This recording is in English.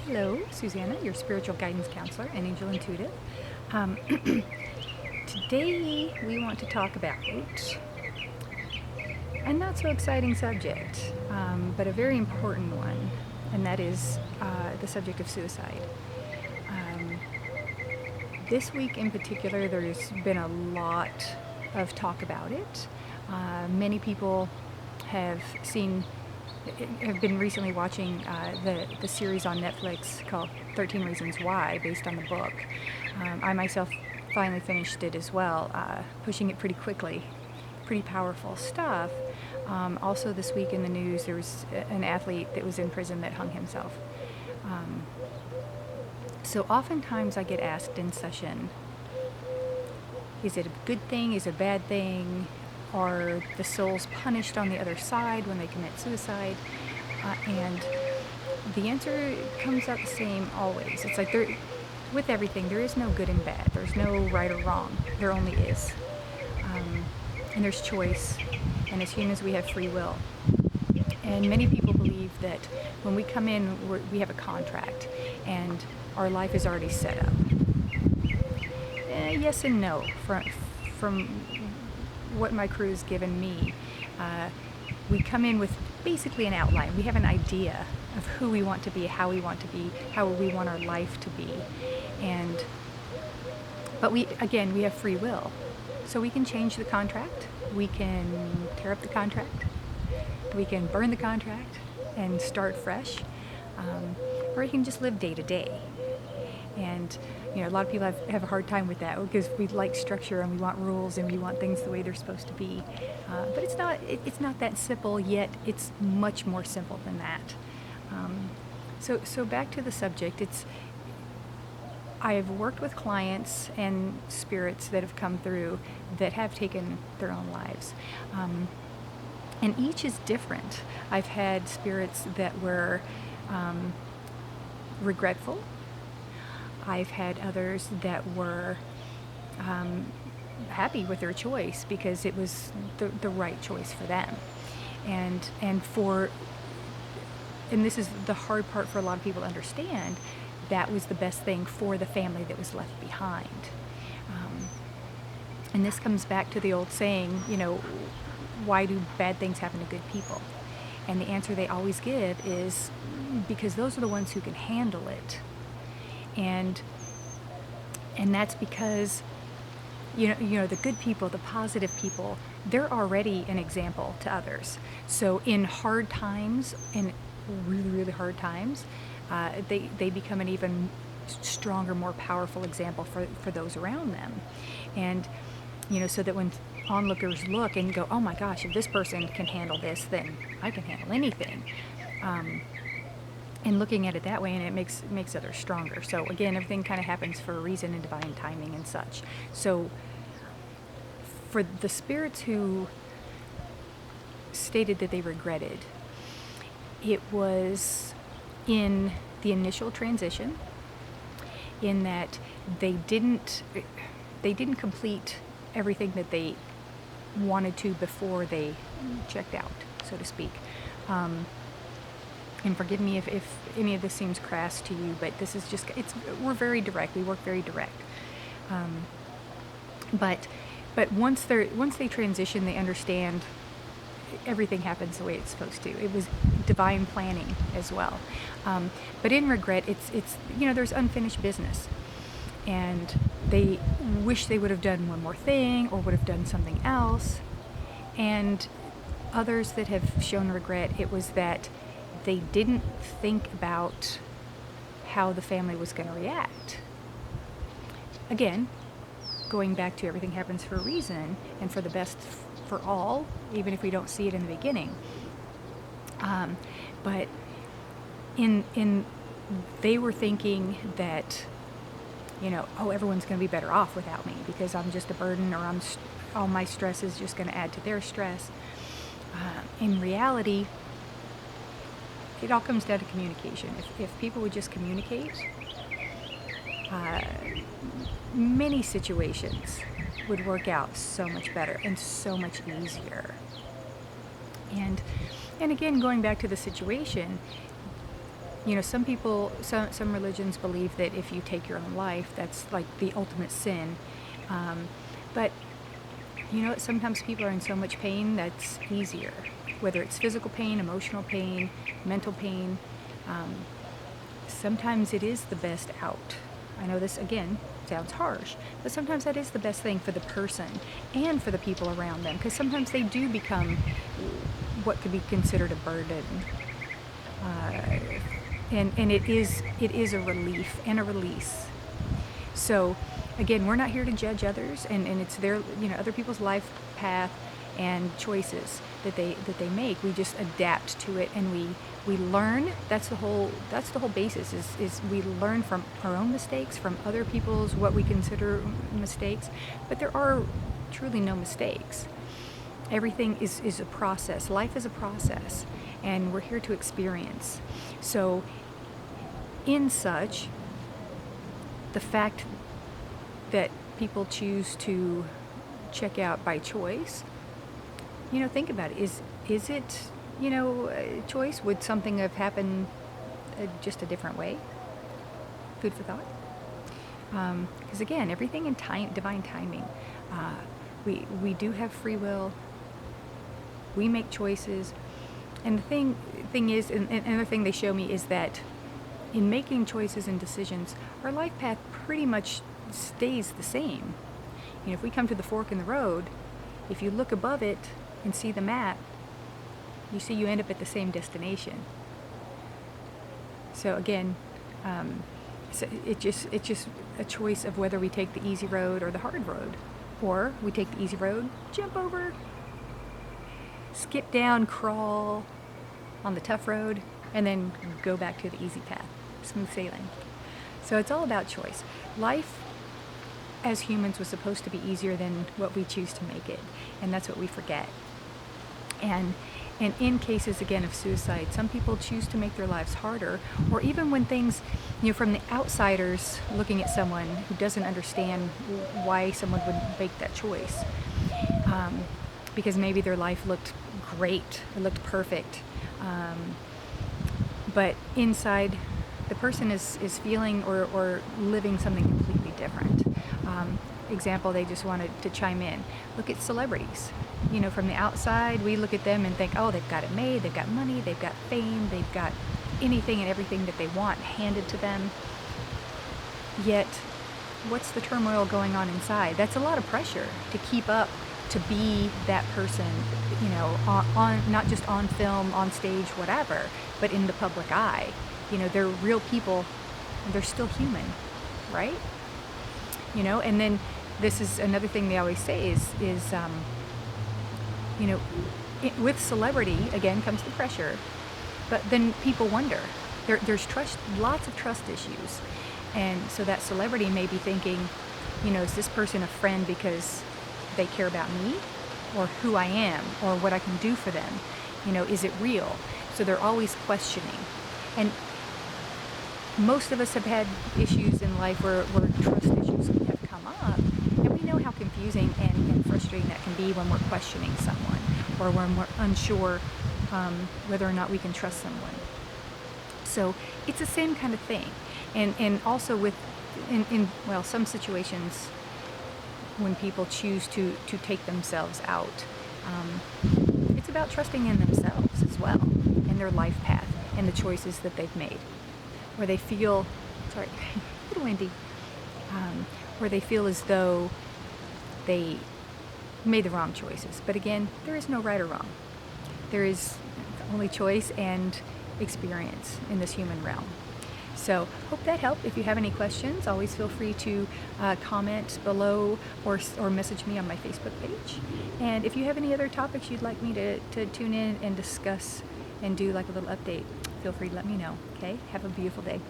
Hello, Susanna, your spiritual guidance counselor and angel intuitive. Um, Today we want to talk about a not so exciting subject, but a very important one, and that is the subject of suicide. Um, this week in particular, there's been a lot of talk about it. Many people have been recently watching the series on Netflix called 13 Reasons Why, based on the book. I myself finally finished it as well, pushing it pretty quickly. Pretty powerful stuff. Also this week in the news, there was an athlete that was in prison that hung himself. So oftentimes I get asked in session, is it a good thing, is it a bad thing? Are the souls punished on the other side when they commit suicide? And the answer comes out the same always. It's like with everything, there is no good and bad. There's no right or wrong. There only is. And there's choice. And as humans, we have free will. And many people believe that when we come in, we have a contract and our life is already set up. Yes and no. From what my crew has given me, we come in with basically an outline. We have an idea of who we want to be, how we want to be, how we want our life to be. But we have free will. So we can change the contract, we can tear up the contract, we can burn the contract and start fresh, or you can just live day to day. And a lot of people have a hard time with that because we like structure and we want rules and we want things the way they're supposed to be. But it's not that simple, yet it's much more simple than that. So back to the subject. I have worked with clients and spirits that have come through that have taken their own lives. And each is different. I've had spirits that were regretful. I've had others that were happy with their choice because it was the right choice for them. And this is the hard part for a lot of people to understand, that was the best thing for the family that was left behind. And this comes back to the old saying, why do bad things happen to good people? And the answer they always give is because those are the ones who can handle it. And that's because the good people, the positive people, they're already an example to others. So in hard times, in really, really hard times, they become an even stronger, more powerful example for those around them. And so that when onlookers look and go, oh my gosh, if this person can handle this, then I can handle anything. And looking at it that way, and it makes others stronger. So again, everything kind of happens for a reason and divine timing and such. So for the spirits who stated that they regretted, it was in the initial transition, in that they didn't complete everything that they wanted to before they checked out, so to speak. And forgive me if any of this seems crass to you, but this is just, we're very direct. We work very direct. But once they transition, they understand everything happens the way it's supposed to. It was divine planning as well. But in regret, it's there's unfinished business. And they wish they would have done one more thing or would have done something else. And others that have shown regret, it was that they didn't think about how the family was going to react. Again, going back to everything happens for a reason and for the best for all, even if we don't see it in the beginning. But they were thinking that, everyone's going to be better off without me because I'm just a burden, or all my stress is just going to add to their stress. In reality, it all comes down to communication. If people would just communicate, many situations would work out so much better and so much easier. And again, going back to the situation, Some people, some religions believe that if you take your own life, that's like the ultimate sin. But sometimes people are in so much pain that's easier, whether it's physical pain, emotional pain, mental pain. Sometimes it is the best out. I know this, again, sounds harsh, but sometimes that is the best thing for the person and for the people around them, because sometimes they do become what could be considered a burden. And it is a relief and a release. So again, we're not here to judge others, and it's their, other people's life path and choices that they make. We just adapt to it, and we learn. That's the whole basis, is we learn from our own mistakes, from other people's what we consider mistakes. But there are truly no mistakes. Everything is a process. Life is a process, and we're here to experience. So in such, the fact that people choose to check out by choice, think about it. Is it, a choice? Would something have happened just a different way? Food for thought. Because again, everything in divine timing. We do have free will. We make choices. And the thing is, and another thing they show me is that in making choices and decisions, our life path pretty much stays the same. If we come to the fork in the road, if you look above it and see the map, you see you end up at the same destination. So again, it's just a choice of whether we take the easy road or the hard road, or we take the easy road, jump over, skip down, crawl on the tough road, and then go back to the easy path, smooth sailing. So it's all about choice. Life as humans was supposed to be easier than what we choose to make it, and that's what we forget. And in cases, again, of suicide, some people choose to make their lives harder, or even when things, from the outsiders looking at someone who doesn't understand why someone would make that choice, because maybe their life looked great, it looked perfect, but inside the person is feeling or living something completely different. Example, they just wanted to chime in. Look at celebrities. From the outside, we look at them and think, oh, they've got it made, they've got money, they've got fame, they've got anything and everything that they want handed to them. Yet, what's the turmoil going on inside? That's a lot of pressure to keep up, to be that person, on not just on film, on stage, whatever, but in the public eye. They're real people, and they're still human, right? And then this is another thing they always say is with celebrity, again, comes the pressure, but then people wonder. There's lots of trust issues, and so that celebrity may be thinking, is this person a friend because they care about me, or who I am, or what I can do for them? Is it real? So they're always questioning. And most of us have had issues in life where trust issues have come up, and we know how confusing and frustrating that can be when we're questioning someone, or when we're unsure whether or not we can trust someone. So it's the same kind of thing. And also with, in some situations, when people choose to take themselves out, it's about trusting in themselves as well, and their life path, and the choices that they've made. Where they feel, sorry, a little windy, where they feel as though they made the wrong choices. But again, there is no right or wrong. There is only choice and experience in this human realm. So hope that helped. If you have any questions, always feel free to comment below or message me on my Facebook page. And if you have any other topics you'd like me to tune in and discuss and do like a little update, feel free to let me know. Okay? Have a beautiful day.